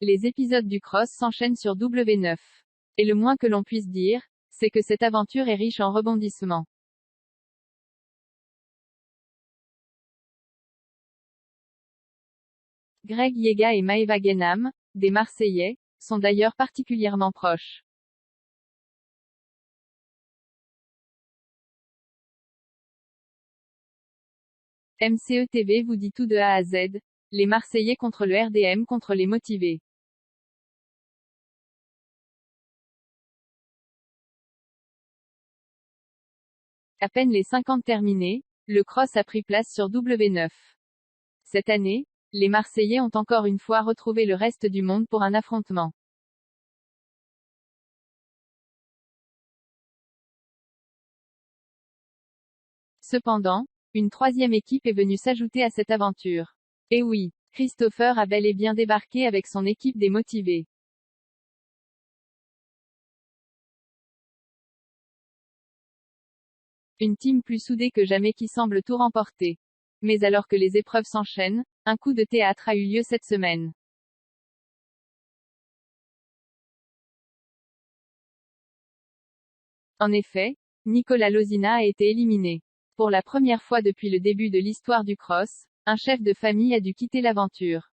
Les épisodes du cross s'enchaînent sur W9. Et le moins que l'on puisse dire, c'est que cette aventure est riche en rebondissements. Greg Yega et Maeva Genam, des Marseillais, sont d'ailleurs particulièrement proches. MCE TV vous dit tout de A à Z, les Marseillais contre le RDM contre les motivés. À peine les 50 terminés, le cross a pris place sur W9. Cette année, les Marseillais ont encore une fois retrouvé le reste du monde pour un affrontement. Cependant, une troisième équipe est venue s'ajouter à cette aventure. Et oui, Christopher a bel et bien débarqué avec son équipe des motivés. Une team plus soudée que jamais qui semble tout remporter. Mais alors que les épreuves s'enchaînent, un coup de théâtre a eu lieu cette semaine. En effet, Nicolas Lozina a été éliminé. Pour la première fois depuis le début de l'histoire du cross, un chef de famille a dû quitter l'aventure.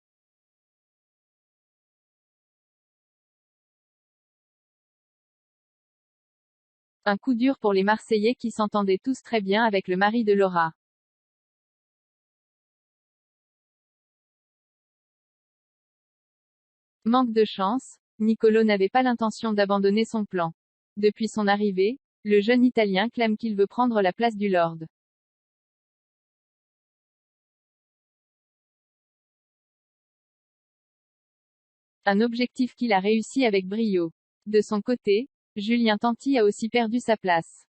Un coup dur pour les Marseillais qui s'entendaient tous très bien avec le mari de Laura. Manque de chance, Nicolo n'avait pas l'intention d'abandonner son plan. Depuis son arrivée, le jeune Italien clame qu'il veut prendre la place du Lord. Un objectif qu'il a réussi avec brio. De son côté, Julien Tanti a aussi perdu sa place.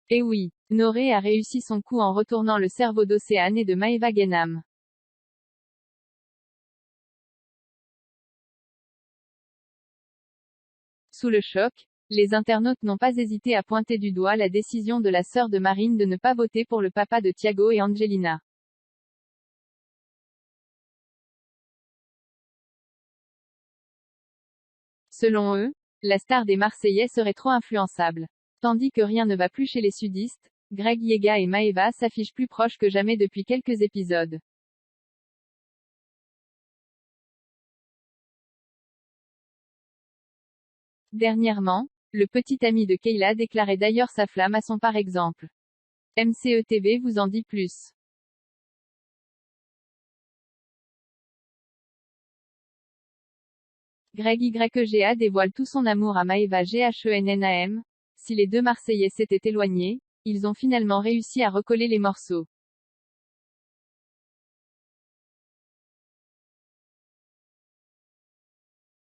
Et oui, Noré a réussi son coup en retournant le cerveau d'Océane et de Maeva Genam. Sous le choc, les internautes n'ont pas hésité à pointer du doigt la décision de la sœur de Marine de ne pas voter pour le papa de Thiago et Angelina. Selon eux, la star des Marseillais serait trop influençable. Tandis que rien ne va plus chez les sudistes, Greg Yega et Maeva s'affichent plus proches que jamais depuis quelques épisodes. Dernièrement, le petit ami de Kayla déclarait d'ailleurs sa flamme à son par exemple. MCE TV vous en dit plus. Greg YEGA dévoile tout son amour à Maeva GHENNAM. Si les deux Marseillais s'étaient éloignés, ils ont finalement réussi à recoller les morceaux.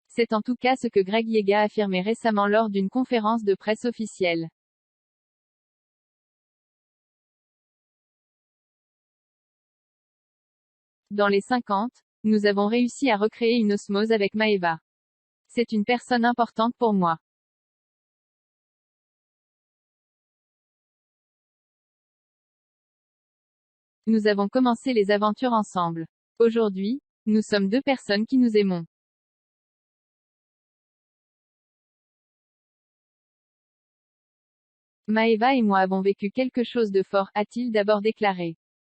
C'est en tout cas ce que Greg Yega affirmait récemment lors d'une conférence de presse officielle. Dans les 50, nous avons réussi à recréer une osmose avec Maeva. C'est une personne importante pour moi. Nous avons commencé les aventures ensemble. Aujourd'hui, nous sommes deux personnes qui nous aimons. Maeva et moi avons vécu quelque chose de fort, a-t-il d'abord déclaré.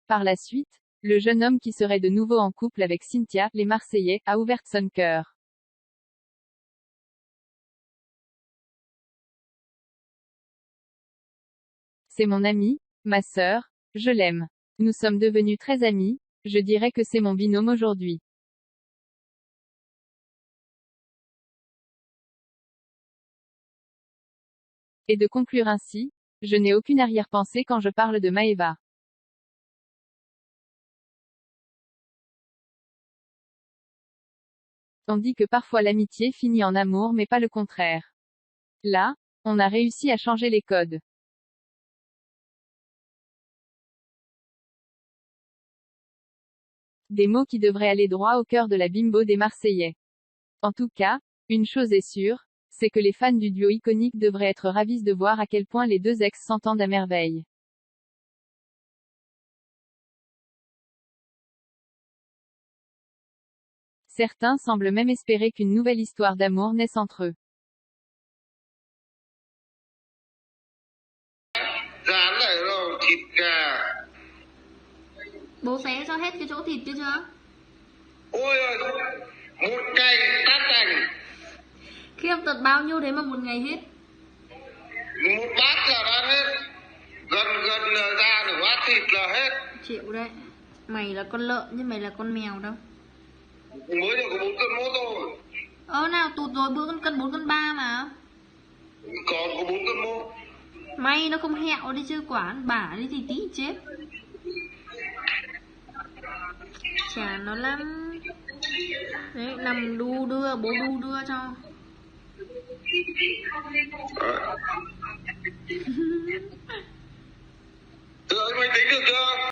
Par la suite, le jeune homme qui serait de nouveau en couple avec Cynthia, les Marseillais, a ouvert son cœur. C'est mon ami, ma sœur, je l'aime. Nous sommes devenus très amis, je dirais que c'est mon binôme aujourd'hui. Et de conclure ainsi, je n'ai aucune arrière-pensée quand je parle de Maeva. On dit que parfois l'amitié finit en amour mais pas le contraire. Là, on a réussi à changer les codes. Des mots qui devraient aller droit au cœur de la bimbo des Marseillais. En tout cas, une chose est sûre, c'est que les fans du duo iconique devraient être ravis de voir à quel point les deux ex s'entendent à merveille. Certains semblent même espérer qu'une nouvelle histoire d'amour naisse entre eux. Rán này rồi, thịt gà. Bố xé cho hết cái chỗ thịt kia chưa? Ôi ơi, một ngày tát thành. Khiếp, tận bao nhiêu thế mà một ngày hết? Một bát là đã hết. Gần ra nửa bát thịt là hết. Chịu đấy. Mày là con lợn chứ mày là con mèo đâu. Mới được có 4 cân mốt thôi. Nào tụt rồi, bữa con cân 4 cân 3 mà. Còn có 4 cân mốt. May nó không hẹo đi chứ quản bả đi thì tí chết. Chả nó lắm. Đấy, nằm đu đưa, bố đu đưa cho. Tự ơi, mày tính được chưa?